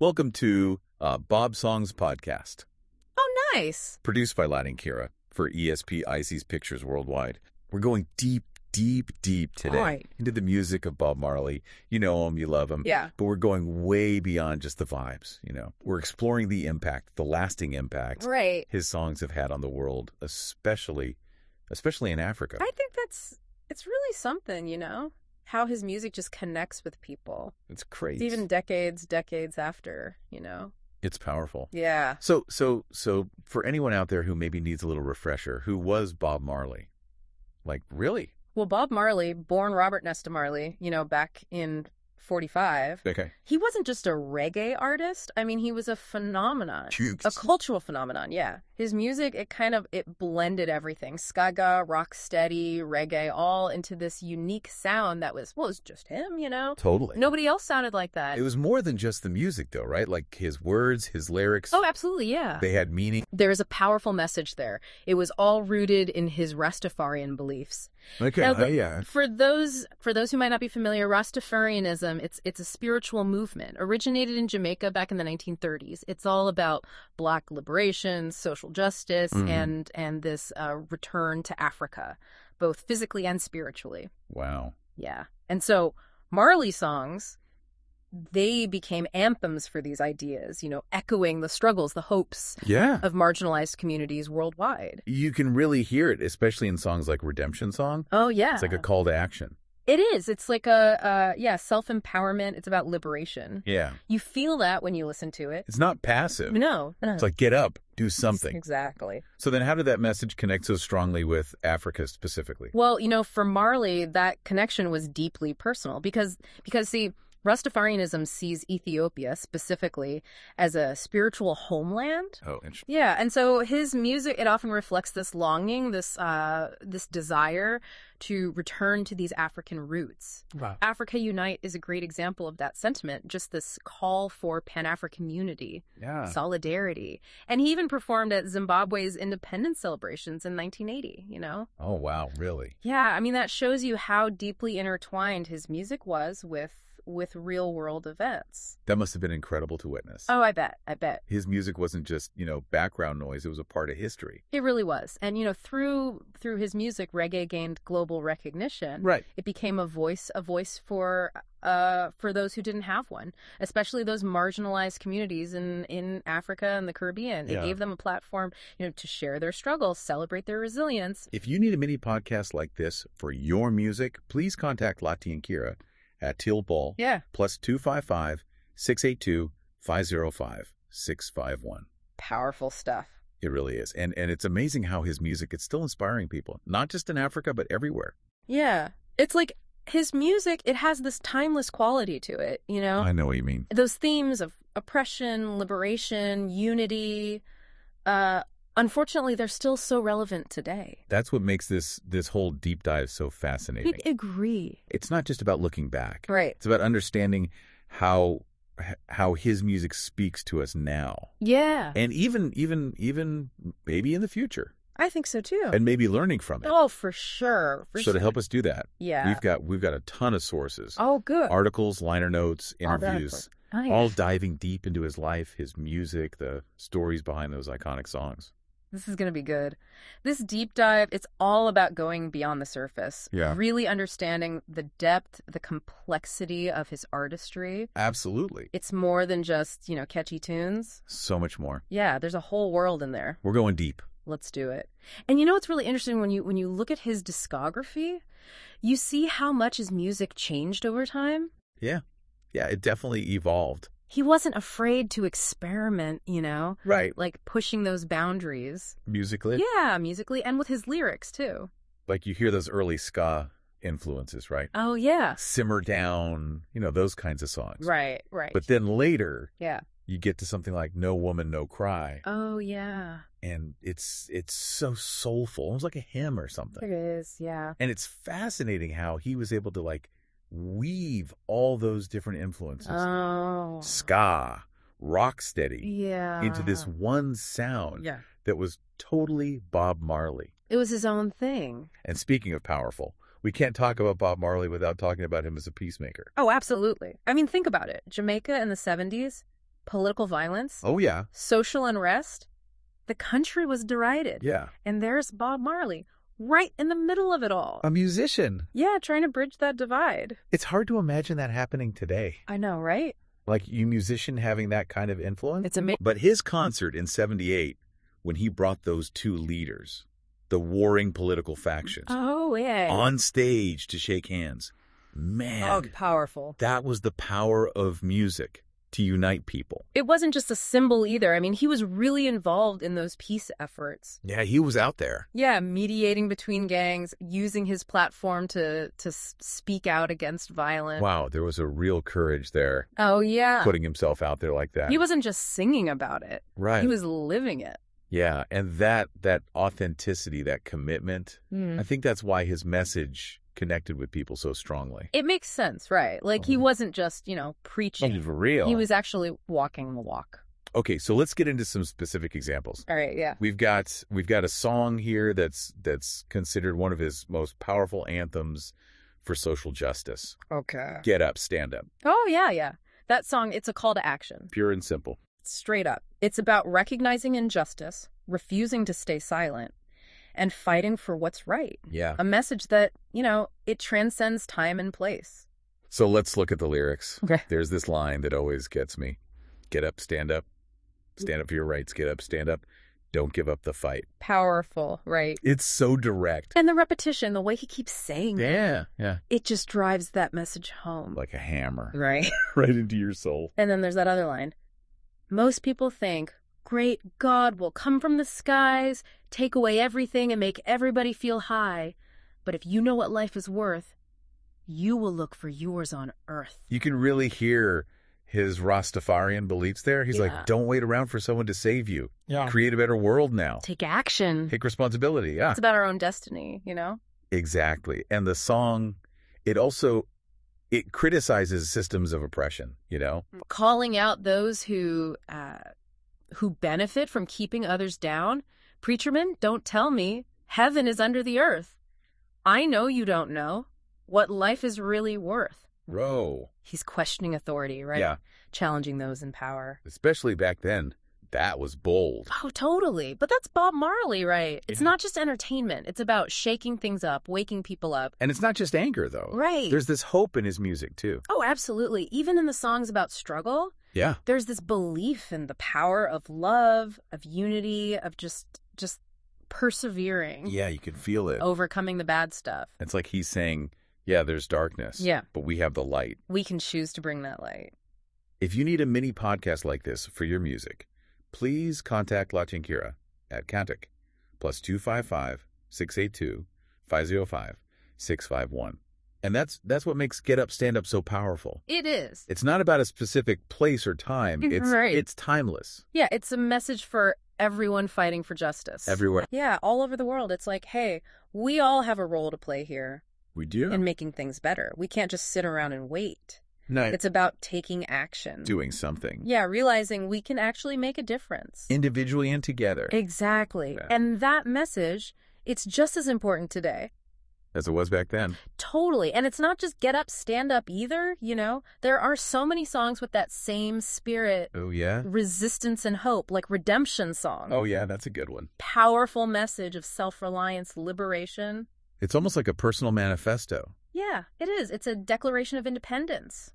Welcome to Bob Songs Podcast, Oh, nice. produced by Laddie and Kira for ESP Ices Pictures Worldwide. We're going deep today Right. into the music of Bob Marley. You know him, you love him. Yeah. But we're going way beyond just the vibes, you know. We're exploring the impact, the lasting impact Right. his songs have had on the world, especially in Africa. I think it's really something, you know, how his music just connects with people. It's crazy. Even decades after, you know. It's powerful. Yeah. So for anyone out there who maybe needs a little refresher, who was Bob Marley? Like, really? Well, Bob Marley, born Robert Nesta Marley, you know, back in 45. Okay. He wasn't just a reggae artist. I mean, he was a phenomenon. A cultural phenomenon, yeah. His music, it blended everything. Skaga, rocksteady, reggae, all into this unique sound that was, well, it was just him, you know? Totally. Nobody else sounded like that. It was more than just the music, though, right? Like his words, his lyrics. Oh, absolutely, yeah. They had meaning. There is a powerful message there. It was all rooted in his Rastafarian beliefs. Okay, Now, yeah. For those who might not be familiar, Rastafarianism, it's a spiritual movement. Originated in Jamaica back in the 1930s. It's all about Black liberation, social justice, and this return to Africa, both physically and spiritually. Wow. Yeah. And so Marley songs, they became anthems for these ideas, you know, echoing the struggles, the hopes Yeah. of marginalized communities worldwide. You can really hear it, especially in songs like Redemption Song. Oh, yeah. It's like a call to action. It is. It's like self-empowerment. It's about liberation. Yeah. You feel that when you listen to it. It's not passive. No. It's like, get up, do something. Exactly. So then how did that message connect so strongly with Africa specifically? Well, you know, for Marley, that connection was deeply personal because see, Rastafarianism sees Ethiopia specifically as a spiritual homeland. Oh, interesting. Yeah, and so his music, it often reflects this longing, this desire to return to these African roots. Wow. Africa Unite is a great example of that sentiment, just this call for Pan-African unity, Yeah. solidarity. And he even performed at Zimbabwe's independence celebrations in 1980, you know? Oh, wow, really? Yeah, I mean, that shows you how deeply intertwined his music was with real world events. That must have been incredible to witness. Oh, I bet. His music wasn't just, background noise. It was a part of history. It really was. And, you know, through his music, reggae gained global recognition. Right. It became a voice for those who didn't have one, especially those marginalized communities in Africa and the Caribbean. Yeah. It gave them a platform, you know, to share their struggles, celebrate their resilience. If you need a mini podcast like this for your music, please contact Lati and Kira at Teal Ball. Yeah. +255 682 505 651. Powerful stuff. It really is. And it's amazing how his music, it's still inspiring people, not just in Africa, but everywhere. Yeah. It's like his music, it has this timeless quality to it, you know? I know what you mean. Those themes of oppression, liberation, unity, unfortunately, they're still so relevant today. That's what makes this whole deep dive so fascinating. I agree. It's not just about looking back. Right. It's about understanding how his music speaks to us now. Yeah. And even maybe in the future. I think so too. And maybe learning from it. Oh, for sure. So to help us do that, yeah, we've got a ton of sources. Oh, good. Articles, liner notes, interviews, Nice. all diving deep into his life, his music, the stories behind those iconic songs. This is going to be good. This deep dive, it's all about going beyond the surface. Yeah. Really understanding the depth, the complexity of his artistry. Absolutely. It's more than just, you know, catchy tunes. So much more. Yeah, there's a whole world in there. We're going deep. Let's do it. And you know what's really interesting when you look at his discography, you see how much his music changed over time. Yeah. Yeah, it definitely evolved. He wasn't afraid to experiment, you know? Right. Like pushing those boundaries. Musically. Yeah, musically and with his lyrics too. Like you hear those early ska influences, right? Oh, yeah. Simmer Down, those kinds of songs. Right. But then later, yeah, you get to something like No Woman, No Cry. Oh, yeah. And it's so soulful, almost like a hymn or something. It is, yeah. And it's fascinating how he was able to weave all those different influences. Oh. Ska, rocksteady. Yeah. Into this one sound. Yeah. That was totally Bob Marley. It was his own thing. And speaking of powerful, we can't talk about Bob Marley without talking about him as a peacemaker. Oh, absolutely. I mean, think about it. Jamaica in the 70s, political violence, Oh, yeah. social unrest, the country was derided. Yeah. And there's Bob Marley right in the middle of it all. A musician. Yeah, trying to bridge that divide. It's hard to imagine that happening today. I know, right? Like you musician having that kind of influence. It's amazing. But his concert in 78, when he brought those two leaders, the warring political factions, Oh, yeah. on stage to shake hands, man, Oh, powerful. that was the power of music to unite people. It wasn't just a symbol either. I mean, he was really involved in those peace efforts. Yeah, he was out there. Yeah, mediating between gangs, using his platform to speak out against violence. Wow, there was a real courage there, Oh, yeah. putting himself out there like that. He wasn't just singing about it. Right. He was living it. Yeah, and that authenticity, that commitment, I think that's why his message connected with people so strongly. It makes sense, right? Like, he wasn't just, preaching. For real. He was actually walking the walk. Okay, so let's get into some specific examples. All right, yeah. We've got a song here that's considered one of his most powerful anthems for social justice. Okay. Get Up, Stand Up. Oh, yeah, yeah. That song, it's a call to action. Pure and simple. Straight up. It's about recognizing injustice, refusing to stay silent, and fighting for what's right. Yeah. A message that, it transcends time and place. So let's look at the lyrics. Okay. There's this line that always gets me. Get up, stand up. Stand up for your rights. Get up, stand up. Don't give up the fight. Powerful, right? It's so direct. And the repetition, the way he keeps saying it, Yeah. it just drives that message home. Like a hammer. Right. Right into your soul. And then there's that other line. Most people think, great God will come from the skies, take away everything and make everybody feel high. But if you know what life is worth, you will look for yours on earth. You can really hear his Rastafarian beliefs there. He's Yeah. like, don't wait around for someone to save you. Yeah. Create a better world now. Take action. Take responsibility. Yeah, It's about our own destiny, exactly. And the song, it criticizes systems of oppression, Calling out those who benefit from keeping others down. Preacherman, don't tell me. Heaven is under the earth. I know you don't know what life is really worth. Bro. He's questioning authority, right? Yeah. Challenging those in power. Especially back then, that was bold. Oh, totally. But that's Bob Marley, right? It's not just entertainment. It's about shaking things up, waking people up. And it's not just anger, though. Right. There's this hope in his music, too. Oh, absolutely. Even in the songs about struggle, Yeah. there's this belief in the power of love, of unity, of just persevering, Yeah, you can feel it. overcoming the bad stuff. It's like he's saying, yeah, there's darkness. Yeah. But we have the light. We can choose to bring that light. If you need a mini podcast like this for your music, please contact La Chinquira at Cantic +255 682 505 651. And that's what makes Get Up, Stand Up so powerful. It is. It's not about a specific place or time. Right. It's timeless. Yeah, it's a message for everyone fighting for justice. Everywhere. Yeah, all over the world. It's like, hey, we all have a role to play here We do. in making things better. We can't just sit around and wait. No, It's about taking action. doing something. Yeah, realizing we can actually make a difference. Individually and together. Exactly. Yeah. And that message, it's just as important today. As it was back then. Totally. And it's not just get up, stand up either, There are so many songs with that same spirit, Oh, yeah? resistance and hope, like Redemption Song. Oh, yeah, that's a good one. Powerful message of self-reliance, liberation. It's almost like a personal manifesto. Yeah, it is. It's a declaration of independence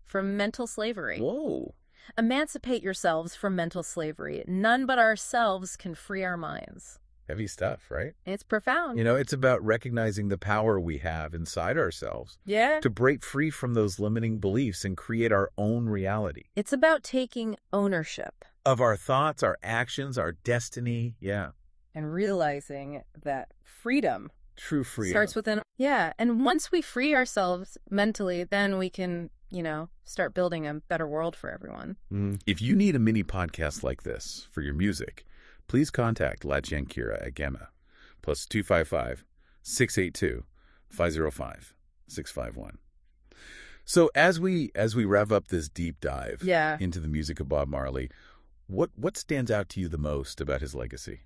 from mental slavery. Whoa. Emancipate yourselves from mental slavery. None but ourselves can free our minds. Heavy stuff, right? It's profound. It's about recognizing the power we have inside ourselves Yeah. to break free from those limiting beliefs and create our own reality It's about taking ownership of our thoughts, our actions, our destiny. Yeah. and realizing that freedom True freedom. starts within. Yeah. And once we free ourselves mentally, then we can, start building a better world for everyone. If you need a mini podcast like this for your music, please contact La Chinquira at Gemma +255 682 505 651. So as we rev up this deep dive Yeah. into the music of Bob Marley, what stands out to you the most about his legacy?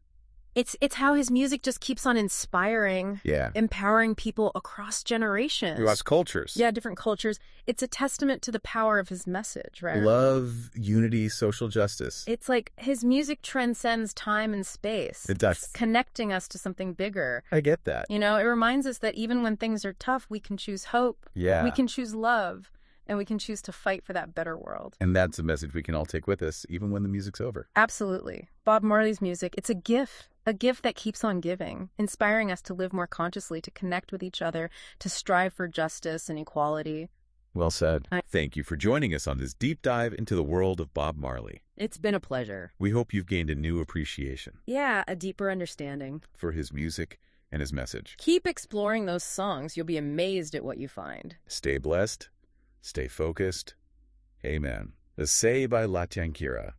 It's how his music just keeps on inspiring, Yeah. empowering people across generations. Across cultures. Yeah, different cultures. It's a testament to the power of his message, right? Love, unity, social justice. It's like his music transcends time and space. It does. It's connecting us to something bigger. I get that. You know, it reminds us that even when things are tough, we can choose hope. Yeah. We can choose love. And we can choose to fight for that better world. And that's a message we can all take with us, even when the music's over. Absolutely. Bob Marley's music, it's a gift that keeps on giving, inspiring us to live more consciously, to connect with each other, to strive for justice and equality. Well said. Thank you for joining us on this deep dive into the world of Bob Marley. It's been a pleasure. We hope you've gained a new appreciation Yeah, a deeper understanding. for his music and his message. Keep exploring those songs. You'll be amazed at what you find. Stay blessed. Stay focused. Amen. The Say by Latjan Kira.